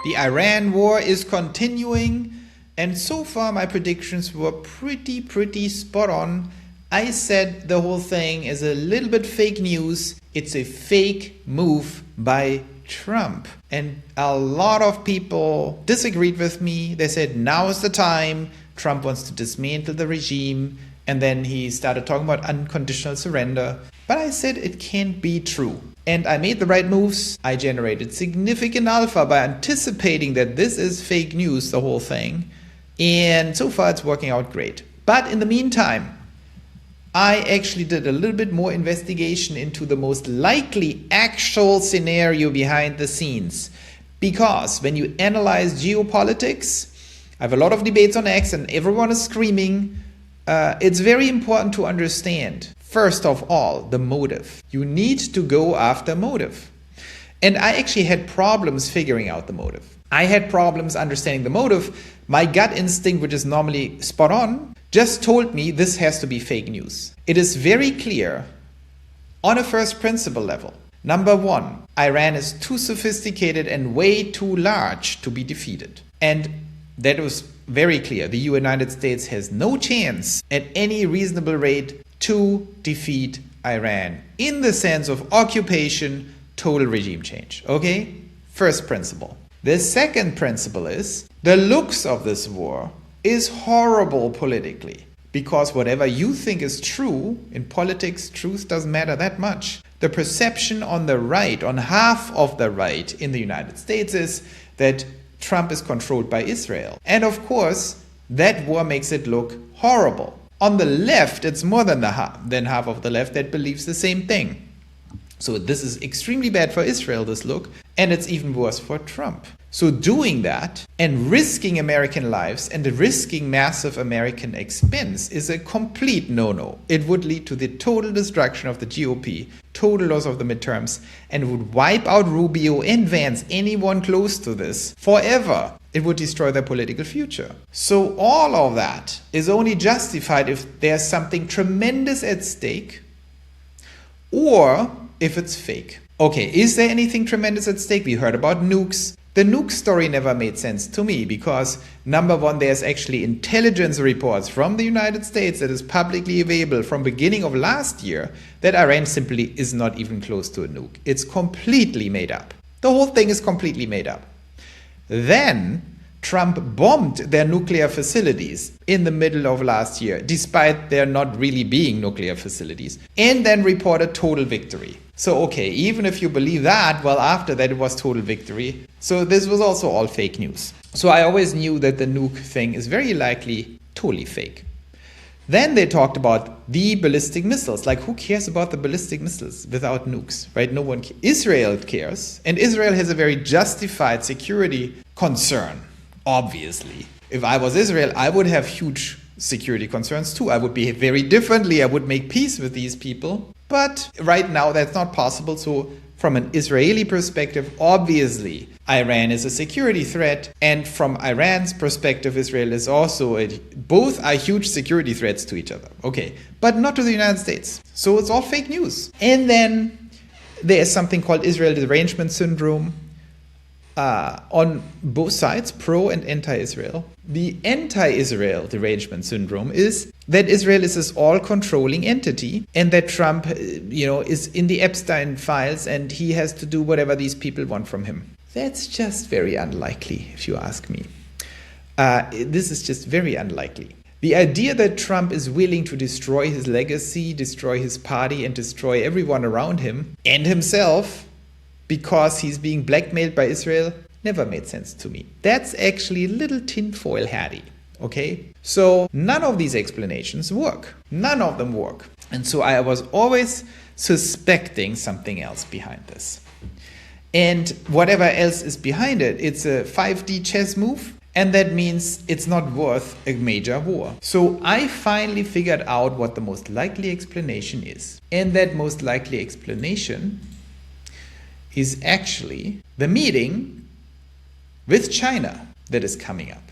The Iran war is continuing, and so far my predictions were pretty spot on. I said the whole thing is a little bit fake news. It's a fake move by Trump. And a lot of people disagreed with me. They said now is the time. Trump wants to dismantle the regime. And then he started talking about unconditional surrender. But I said it can't be true. And I made the right moves. I generated significant alpha by anticipating that this is fake news, the whole thing. And so far it's working out great. But in the meantime, I actually did a little bit more investigation into the most likely actual scenario behind the scenes. Because when you analyze geopolitics, I have a lot of debates on X and everyone is screaming. It's very important to understand, first of all, the motive. You need to go after motive. And I actually had problems figuring out the motive. I had problems understanding the motive. My gut instinct, which is normally spot on, just told me this has to be fake news. It is very clear on a first principle level. Number one, Iran is too sophisticated and way too large to be defeated. And that was very clear. The United States has no chance at any reasonable rate to defeat Iran in the sense of occupation, total regime change. Okay? First principle. The second principle is the looks of this war is horrible politically, because whatever you think is true in politics, truth doesn't matter that much. The perception on the right, on half of the right in the United States, is that Trump is controlled by Israel. And of course, that war makes it look horrible. On the left, it's more than half of the left that believes the same thing. So this is extremely bad for Israel, this look, and it's even worse for Trump. So doing that and risking American lives and risking massive American expense is a complete no-no. It would lead to the total destruction of the GOP, total loss of the midterms, and would wipe out Rubio and Vance, anyone close to this, forever. It would destroy their political future. So all of that is only justified if there's something tremendous at stake or if it's fake. Okay, is there anything tremendous at stake? We heard about nukes. The nuke story never made sense to me because, number one, there's actually intelligence reports from the United States that is publicly available from beginning of last year that Iran simply is not even close to a nuke. It's completely made up. The whole thing is completely made up. Then Trump bombed their nuclear facilities in the middle of last year, despite there not really being nuclear facilities, and then reported total victory. So, okay, even if you believe that, well, after that it was total victory. So this was also all fake news. So I always knew that the nuke thing is very likely totally fake. Then they talked about the ballistic missiles. Like, who cares about the ballistic missiles without nukes, right? No one cares. Israel cares, and Israel has a very justified security concern, obviously. If I was Israel, I would have huge security concerns too. I would behave very differently. I would make peace with these people. But right now that's not possible. So from an Israeli perspective, obviously, Iran is a security threat. And from Iran's perspective, Israel is also both are huge security threats to each other. Okay, but not to the United States. So it's all fake news. And then there's something called Israel derangement syndrome. On both sides, pro and anti-Israel. The anti-Israel derangement syndrome is that Israel is this all-controlling entity and that Trump, is in the Epstein files and he has to do whatever these people want from him. That's just very unlikely, if you ask me. This is just very unlikely. The idea that Trump is willing to destroy his legacy, destroy his party, and destroy everyone around him and himself because he's being blackmailed by Israel never made sense to me. That's actually a little tinfoil hatty, okay? So none of these explanations work. None of them work. And so I was always suspecting something else behind this. And whatever else is behind it, it's a 5D chess move, and that means it's not worth a major war. So I finally figured out what the most likely explanation is. And that most likely explanation is actually the meeting with China that is coming up.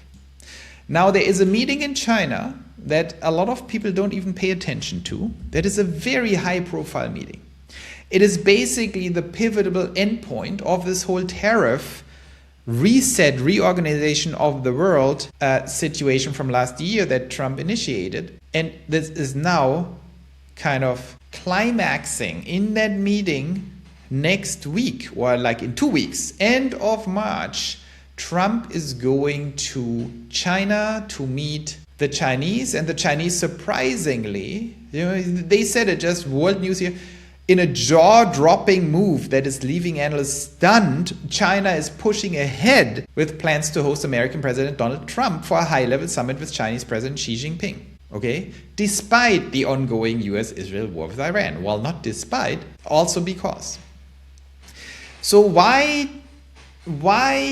Now, there is a meeting in China that a lot of people don't even pay attention to. That is a very high-profile meeting. It is basically the pivotal endpoint of this whole tariff reorganization of the world situation from last year that Trump initiated. And this is now kind of climaxing in that meeting next week, or like in 2 weeks, end of March. Trump is going to China to meet the Chinese, and the Chinese, surprisingly, they said it, just world news here, in a jaw-dropping move that is leaving analysts stunned, China is pushing ahead with plans to host American President Donald Trump for a high-level summit with Chinese President Xi Jinping. Okay? Despite the ongoing US-Israel war with Iran. Well, not despite, also because. So why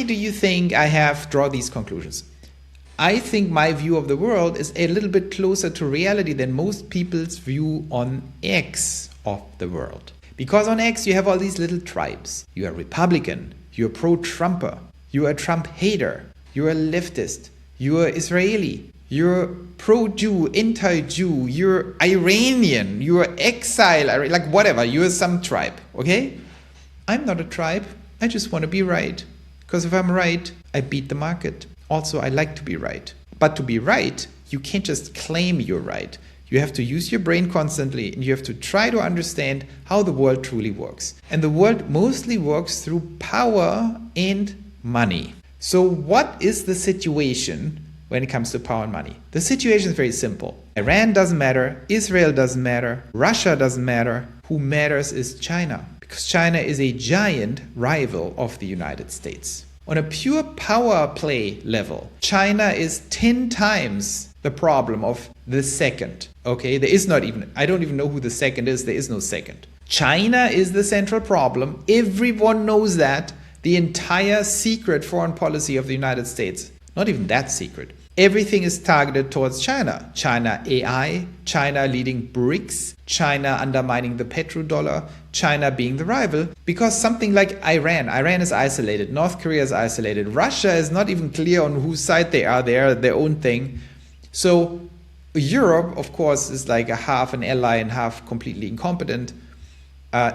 do you think I have drawn these conclusions? I think my view of the world is a little bit closer to reality than most people's view on X of the world. Because on X you have all these little tribes. You are Republican, you're pro-Trumper, you're a Trump hater, you're a leftist, you're Israeli, you're pro-Jew, anti-Jew, you're Iranian, you're exile, like whatever, you're some tribe, okay? I'm not a tribe, I just want to be right. Because if I'm right, I beat the market. Also, I like to be right. But to be right, you can't just claim you're right. You have to use your brain constantly, and you have to try to understand how the world truly works. And the world mostly works through power and money. So what is the situation when it comes to power and money? The situation is very simple. Iran doesn't matter, Israel doesn't matter, Russia doesn't matter. Who matters is China. Because China is a giant rival of the United States. On a pure power play level, China is 10 times the problem of the second. Okay, there is not even, I don't even know who the second is, there is no second. China is the central problem. Everyone knows that. The entire secret foreign policy of the United States, not even that secret. Everything is targeted towards China. China AI, China leading BRICS, China undermining the petrodollar, China being the rival. Because something like Iran is isolated, North Korea is isolated, Russia is not even clear on whose side they are their own thing. So Europe, of course, is like a half an ally and half completely incompetent.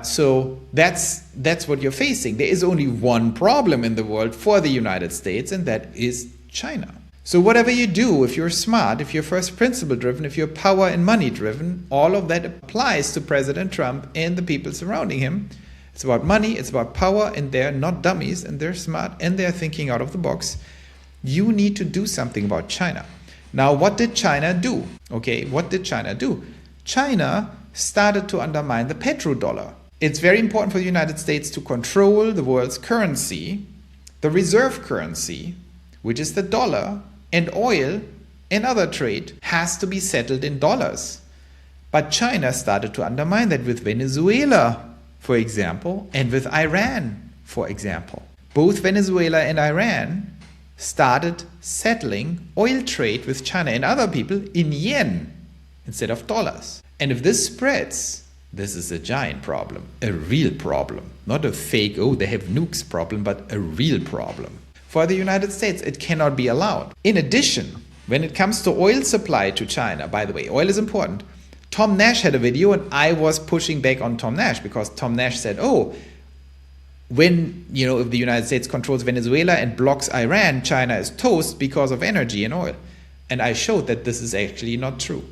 So that's what you're facing. There is only one problem in the world for the United States, and that is China. So whatever you do, if you're smart, if you're first principle driven, if you're power and money driven, all of that applies to President Trump and the people surrounding him. It's about money, it's about power, and they're not dummies, and they're smart, and they're thinking out of the box. You need to do something about China. Now, what did China do? Okay, what did China do? China started to undermine the petrodollar. It's very important for the United States to control the world's currency, the reserve currency, which is the dollar, and oil and other trade has to be settled in dollars. But China started to undermine that with Venezuela, for example, and with Iran, for example. Both Venezuela and Iran started settling oil trade with China and other people in yen instead of dollars. And if this spreads, this is a giant problem, a real problem, not a fake, oh, they have nukes problem, but a real problem. For the United States, it cannot be allowed. In addition, when it comes to oil supply to China, by the way, oil is important. Tom Nash had a video, and I was pushing back on Tom Nash because Tom Nash said, oh, when, if the United States controls Venezuela and blocks Iran, China is toast because of energy and oil. And I showed that this is actually not true.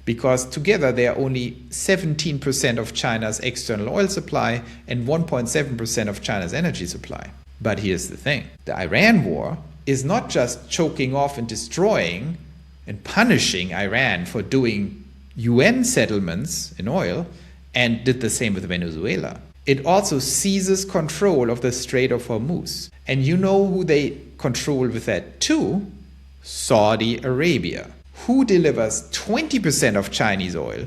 Because together they are only 17% of China's external oil supply and 1.7% of China's energy supply. But here's the thing. The Iran war is not just choking off and destroying and punishing Iran for doing UN settlements in oil and did the same with Venezuela. It also seizes control of the Strait of Hormuz. And you know who they control with that too? Saudi Arabia. Who delivers 20% of Chinese oil?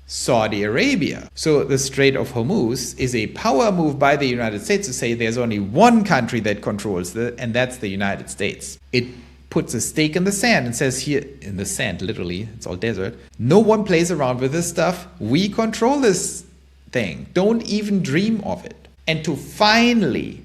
Saudi Arabia. So the Strait of Hormuz is a power move by the United States to say there's only one country that controls it, and that's the United States. It puts a stake in the sand and says here, in the sand literally, it's all desert, no one plays around with this stuff. We control this thing. Don't even dream of it. And to finally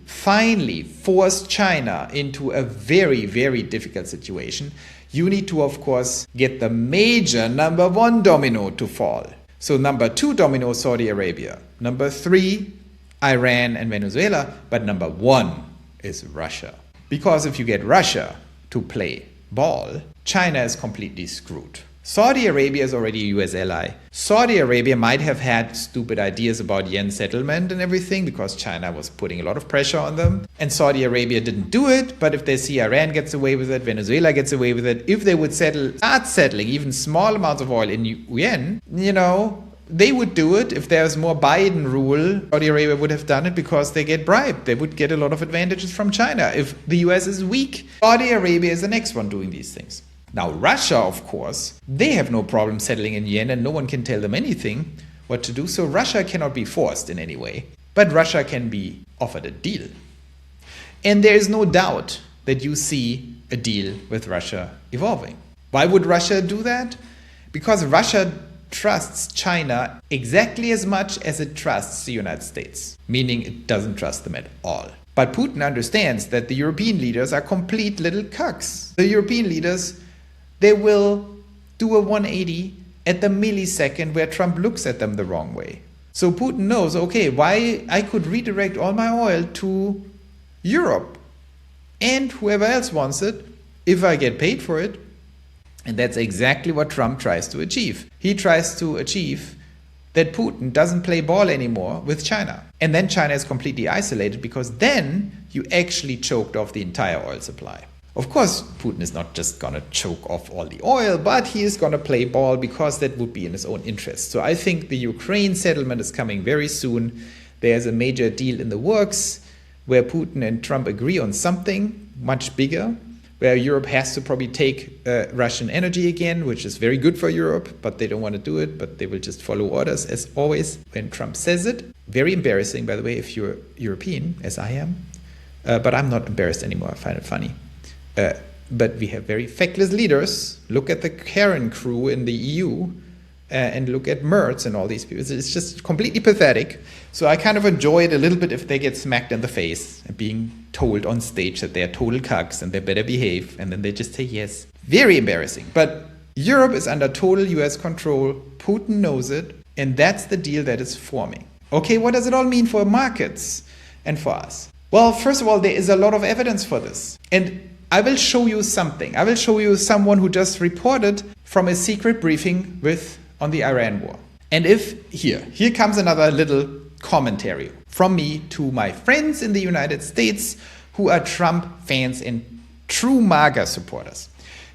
force China into a very, very difficult situation, you need to, of course, get the major number one domino to fall. So number 2 domino, Saudi Arabia. Number 3, Iran and Venezuela. But number 1 is Russia. Because if you get Russia to play ball, China is completely screwed. Saudi Arabia is already a US ally. Saudi Arabia might have had stupid ideas about yen settlement and everything because China was putting a lot of pressure on them. And Saudi Arabia didn't do it, but if they see Iran gets away with it, Venezuela gets away with it, if they would start settling even small amounts of oil in yen, they would do it. If there's more Biden rule, Saudi Arabia would have done it because they get bribed. They would get a lot of advantages from China. If the US is weak, Saudi Arabia is the next one doing these things. Now, Russia, of course, they have no problem settling in yen and no one can tell them anything what to do. So Russia cannot be forced in any way, but Russia can be offered a deal. And there is no doubt that you see a deal with Russia evolving. Why would Russia do that? Because Russia trusts China exactly as much as it trusts the United States, meaning it doesn't trust them at all. But Putin understands that the European leaders are complete little cucks. The European leaders, they will do a 180 at the millisecond where Trump looks at them the wrong way. So Putin knows, okay, why I could redirect all my oil to Europe and whoever else wants it if I get paid for it. And that's exactly what Trump tries to achieve. He tries to achieve that Putin doesn't play ball anymore with China. And then China is completely isolated because then you actually choked off the entire oil supply. Of course, Putin is not just going to choke off all the oil, but he is going to play ball because that would be in his own interest. So I think the Ukraine settlement is coming very soon. There's a major deal in the works where Putin and Trump agree on something much bigger, where Europe has to probably take Russian energy again, which is very good for Europe, but they don't want to do it, but they will just follow orders as always when Trump says it. Very embarrassing, by the way, if you're European, as I am. But I'm not embarrassed anymore. I find it funny. But we have very feckless leaders. Look at the Karen crew in the EU and look at Merz and all these people. It's just completely pathetic. So I kind of enjoy it a little bit if they get smacked in the face and being told on stage that they're total cucks and they better behave. And then they just say yes. Very embarrassing. But Europe is under total US control. Putin knows it. And that's the deal that is forming. Okay, what does it all mean for markets and for us? Well, first of all, there is a lot of evidence for this. And I will show you something. I will show you someone who just reported from a secret briefing on the Iran war. And here comes another little commentary from me to my friends in the United States who are Trump fans and true MAGA supporters.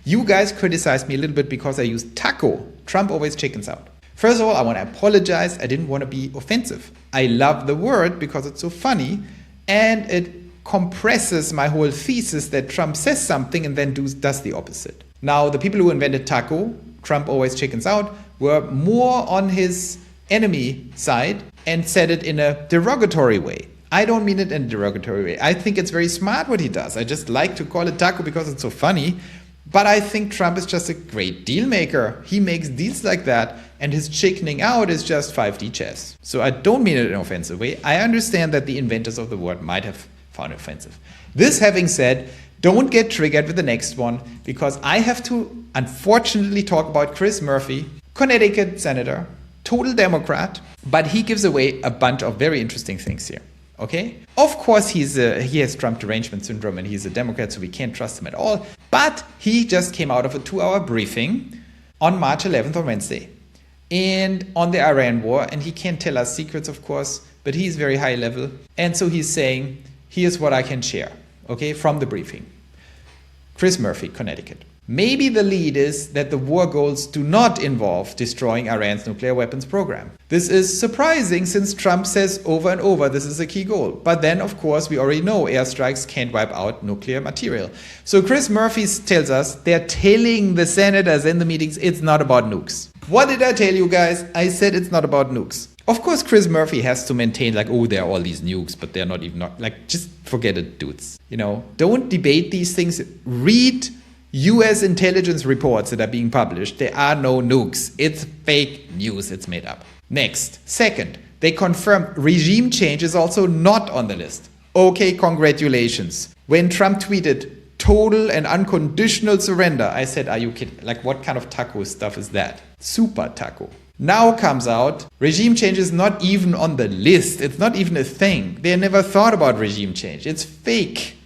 You guys criticized me a little bit because I used taco. Trump always chickens out. First of all, I want to apologize. I didn't want to be offensive. I love the word because it's so funny and it compresses my whole thesis that Trump says something and then does the opposite. Now, the people who invented taco, Trump always chickens out, were more on his enemy side and said it in a derogatory way. I don't mean it in a derogatory way. I think it's very smart what he does. I just like to call it taco because it's so funny. But I think Trump is just a great deal maker. He makes deals like that, and his chickening out is just 5D chess. So I don't mean it in an offensive way. I understand that the inventors of the word might have found it offensive. This having said, don't get triggered with the next one, because I have to unfortunately talk about Chris Murphy, Connecticut senator, total Democrat, but he gives away a bunch of very interesting things here. Okay? Of course, he has Trump derangement syndrome and he's a Democrat, so we can't trust him at all. But he just came out of a 2-hour briefing on March 11th on Wednesday and on the Iran war. And he can't tell us secrets, of course, but he's very high level. And so he's saying, here's what I can share, okay, from the briefing. Chris Murphy, Connecticut. Maybe the lead is that the war goals do not involve destroying Iran's nuclear weapons program. This is surprising since Trump says over and over this is a key goal. But then, of course, we already know airstrikes can't wipe out nuclear material. So Chris Murphy tells us they're telling the senators in the meetings it's not about nukes. What did I tell you guys? I said it's not about nukes. Of course, Chris Murphy has to maintain like, oh, there are all these nukes, but they're not even, like, just forget it, dudes. You know, don't debate these things. Read US intelligence reports that are being published. There are no nukes. It's fake news. It's made up. Next. Second, they confirm regime change is also not on the list. Okay, congratulations. When Trump tweeted total and unconditional surrender, I said, are you kidding? Like, what kind of taco stuff is that? Super taco. Now comes out, regime change is not even on the list. It's not even a thing. They never thought about regime change. It's fake.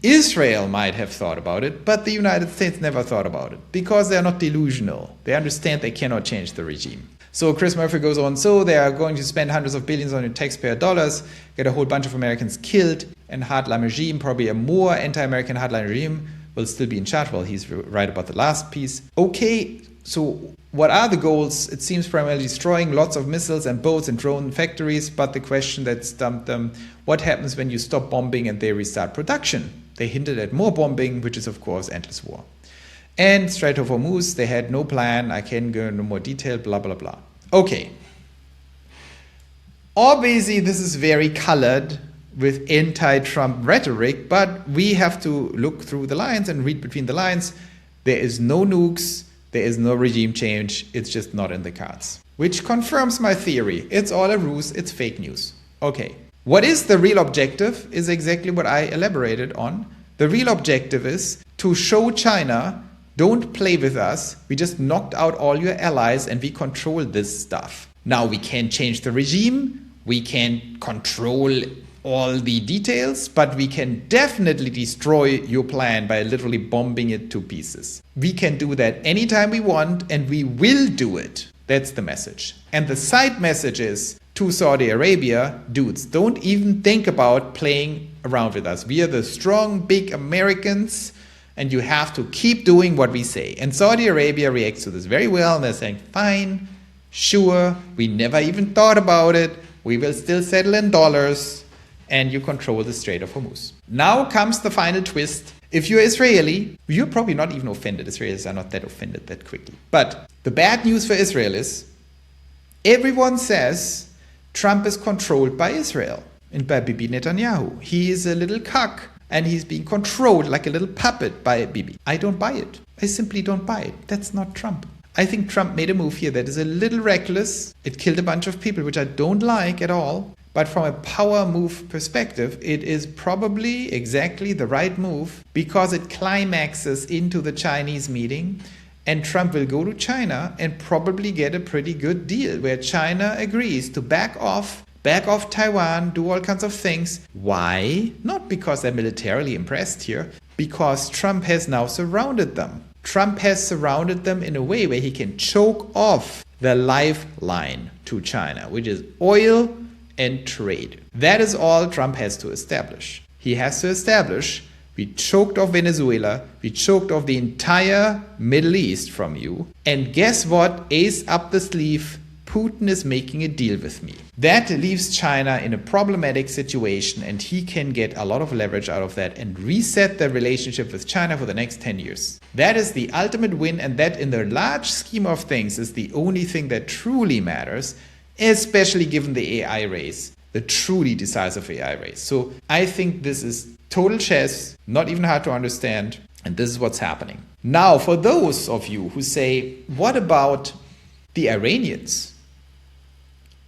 Israel might have thought about it, but the United States never thought about it because they're not delusional. They understand they cannot change the regime. So Chris Murphy goes on, so they are going to spend hundreds of billions on your taxpayer dollars, get a whole bunch of Americans killed, and hardline regime, probably a more anti-American hardline regime, will still be in charge. Well, he's right about the last piece. Okay, so what are the goals? It seems primarily destroying lots of missiles and boats and drone factories, but the question that stumped them, what happens when you stop bombing and they restart production? They hinted at more bombing, which is of course endless war. And Strait of Hormuz, they had no plan, I can't go into more detail, blah, blah, blah. Okay. Obviously, this is very colored with anti-Trump rhetoric, but we have to look through the lines and read between the lines. There is no nukes, there is no regime change, it's just not in the cards. Which confirms my theory. It's all a ruse, it's fake news. Okay. What is the real objective is exactly what I elaborated on. The real objective is to show China, don't play with us, we just knocked out all your allies and we control this stuff. Now we can't change the regime, we can't control all the details, but we can definitely destroy your plan by literally bombing it to pieces. We can do that anytime we want and we will do it. That's the message. And the side message is to Saudi Arabia, dudes, don't even think about playing around with us. We are the strong, big Americans and you have to keep doing what we say. And Saudi Arabia reacts to this very well and they're saying, fine, sure, we never even thought about it. We will still settle in dollars. And you control the Strait of Hormuz. Now comes the final twist. If you're Israeli, you're probably not even offended. Israelis are not that offended that quickly. But the bad news for Israel is everyone says Trump is controlled by Israel and by Bibi Netanyahu. He is a little cuck and he's being controlled like a little puppet by Bibi. I don't buy it. I simply don't buy it. That's not Trump. I think Trump made a move here that is a little reckless. It killed a bunch of people, which I don't like at all. But from a power move perspective, it is probably exactly the right move because it climaxes into the Chinese meeting and Trump will go to China and probably get a pretty good deal where China agrees to back off Taiwan, do all kinds of things. Why? Not because they're militarily impressed here, because Trump has now surrounded them. Trump has surrounded them in a way where he can choke off the lifeline to China, which is oil and trade. That is all Trump has to establish. He has to establish, we choked off Venezuela, we choked off the entire Middle East from you, and guess what? Ace up the sleeve, Putin is making a deal with me. That leaves China in a problematic situation and he can get a lot of leverage out of that and reset the relationship with China for the next 10 years. That is the ultimate win, and that in the large scheme of things is the only thing that truly matters, especially given the AI race, the truly decisive AI race. So I think this is total chess, not even hard to understand, and this is what's happening. Now, for those of you who say, what about the Iranians?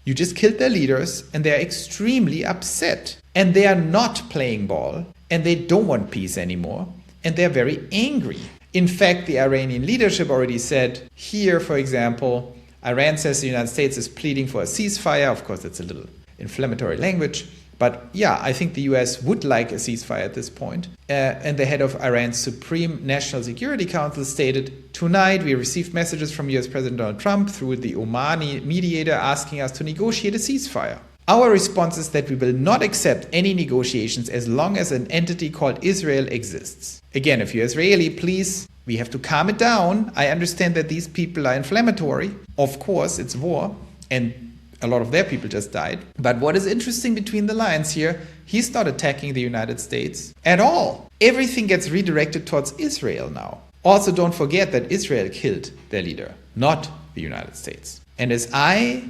You just killed their leaders and they're extremely upset and they are not playing ball and they don't want peace anymore and they're very angry. In fact, the Iranian leadership already said here, for example, Iran says the United States is pleading for a ceasefire. Of course, that's a little inflammatory language. But yeah, I think the US would like a ceasefire at this point. And the head of Iran's Supreme National Security Council stated, tonight we received messages from US President Donald Trump through the Omani mediator asking us to negotiate a ceasefire. Our response is that we will not accept any negotiations as long as an entity called Israel exists. Again, if you're Israeli, please, we have to calm it down. I understand that these people are inflammatory. Of course, it's war. And a lot of their people just died. But what is interesting between the lines here, he's not attacking the United States at all. Everything gets redirected towards Israel now. Also, don't forget that Israel killed their leader, not the United States. And as I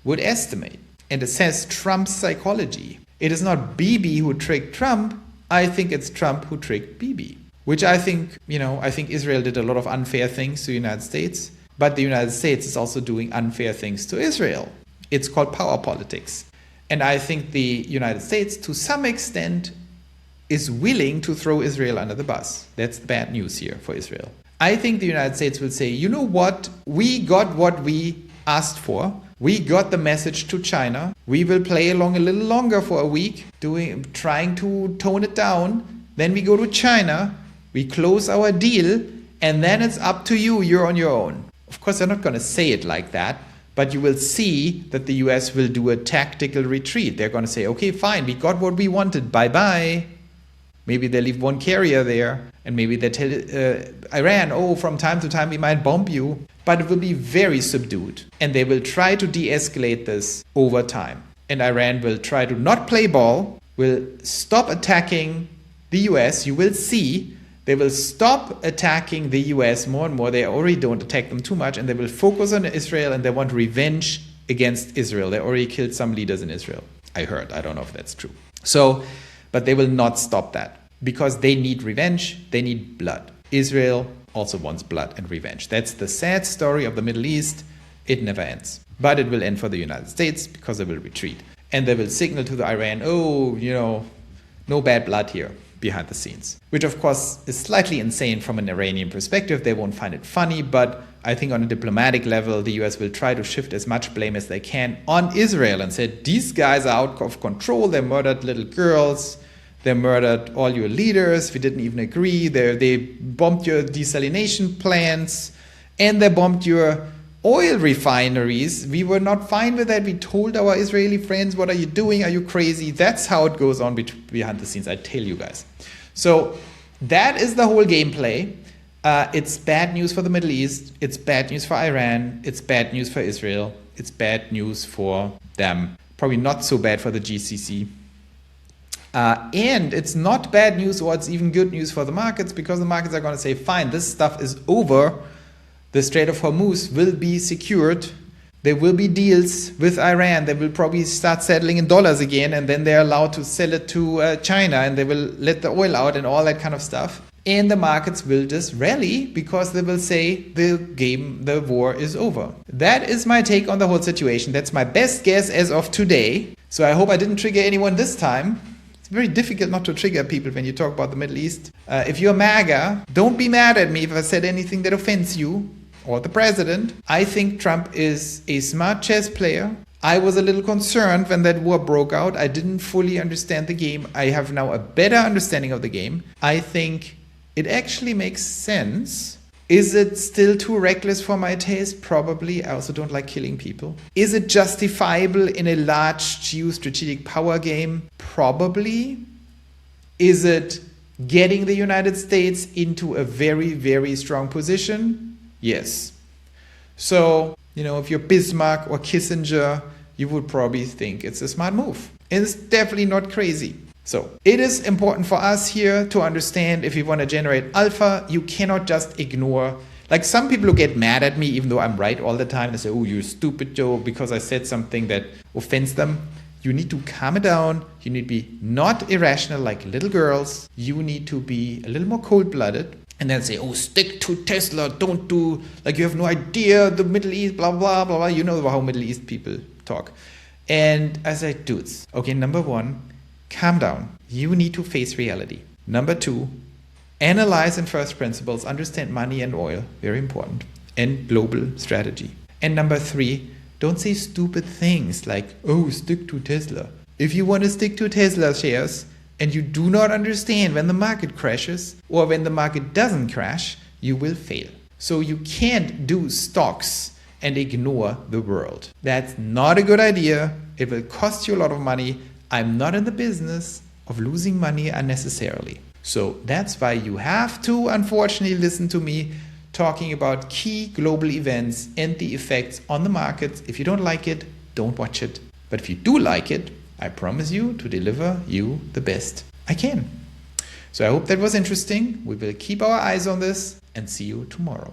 would estimate, and assess Trump's psychology, it is not Bibi who tricked Trump. I think it's Trump who tricked Bibi. Which I think, I think Israel did a lot of unfair things to the United States. But the United States is also doing unfair things to Israel. It's called power politics. And I think the United States, to some extent, is willing to throw Israel under the bus. That's the bad news here for Israel. I think the United States will say, you know what? We got what we asked for. We got the message to China. We will play along a little longer for a week, trying to tone it down. Then we go to China, we close our deal, and then it's up to you, you're on your own. Of course, they're not going to say it like that, but you will see that the US will do a tactical retreat. They're going to say, okay, fine, we got what we wanted, bye-bye. Maybe they leave one carrier there, and maybe they tell Iran, oh, from time to time we might bomb you, but it will be very subdued. And they will try to de-escalate this over time. And Iran will try to not play ball, will stop attacking the US. You will see they will stop attacking the US more and more. They already don't attack them too much, and they will focus on Israel, and they want revenge against Israel. They already killed some leaders in Israel. I heard. I don't know if that's true. But they will not stop that because they need revenge. They need blood. Israel also wants blood and revenge. That's the sad story of the Middle East. It never ends. But it will end for the United States because they will retreat. And they will signal to the Iran, oh, no bad blood here behind the scenes. Which, of course, is slightly insane from an Iranian perspective. They won't find it funny, but I think on a diplomatic level, the US will try to shift as much blame as they can on Israel and say, these guys are out of control. They murdered little girls. They murdered all your leaders. We didn't even agree. They bombed your desalination plants, and they bombed your oil refineries. We were not fine with that. We told our Israeli friends, what are you doing? Are you crazy? That's how it goes on behind the scenes, I tell you guys. So that is the whole gameplay. It's bad news for the Middle East. It's bad news for Iran. It's bad news for Israel. It's bad news for them. Probably not so bad for the GCC. And it's not bad news, or it's even good news for the markets, because the markets are going to say, fine, this stuff is over. The Strait of Hormuz will be secured. There will be deals with Iran. They will probably start settling in dollars again, and then they're allowed to sell it to China, and they will let the oil out and all that kind of stuff. And the markets will just rally because they will say the war is over. That is my take on the whole situation. That's my best guess as of today. So I hope I didn't trigger anyone this time. It's very difficult not to trigger people when you talk about the Middle East. If you're MAGA, don't be mad at me if I said anything that offends you or the president. I think Trump is a smart chess player. I was a little concerned when that war broke out. I didn't fully understand the game. I have now a better understanding of the game. I think it actually makes sense. Is it still too reckless for my taste? Probably. I also don't like killing people. Is it justifiable in a large geostrategic power game? Probably. Is it getting the United States into a very, very strong position? Yes. So, if you're Bismarck or Kissinger, you would probably think it's a smart move. And it's definitely not crazy. So it is important for us here to understand, if you want to generate alpha, you cannot just ignore. Like some people who get mad at me, even though I'm right all the time, they say, oh, you're stupid, Joe, because I said something that offends them. You need to calm it down. You need to be not irrational like little girls. You need to be a little more cold-blooded. And then say, oh, stick to Tesla. Don't do, like you have no idea, the Middle East, blah, blah, blah, blah. You know how Middle East people talk. And I say, dudes, okay, number one, calm down. You need to face reality. Number two, analyze in first principles, understand money and oil, very important, and global strategy. And number three, don't say stupid things like, oh, stick to Tesla. If you want to stick to Tesla shares and you do not understand when the market crashes or when the market doesn't crash, you will fail. So you can't do stocks and ignore the world. That's not a good idea. It will cost you a lot of money. I'm not in the business of losing money unnecessarily. So that's why you have to, unfortunately, listen to me talking about key global events and the effects on the markets. If you don't like it, don't watch it. But if you do like it, I promise you to deliver you the best I can. So I hope that was interesting. We will keep our eyes on this and see you tomorrow.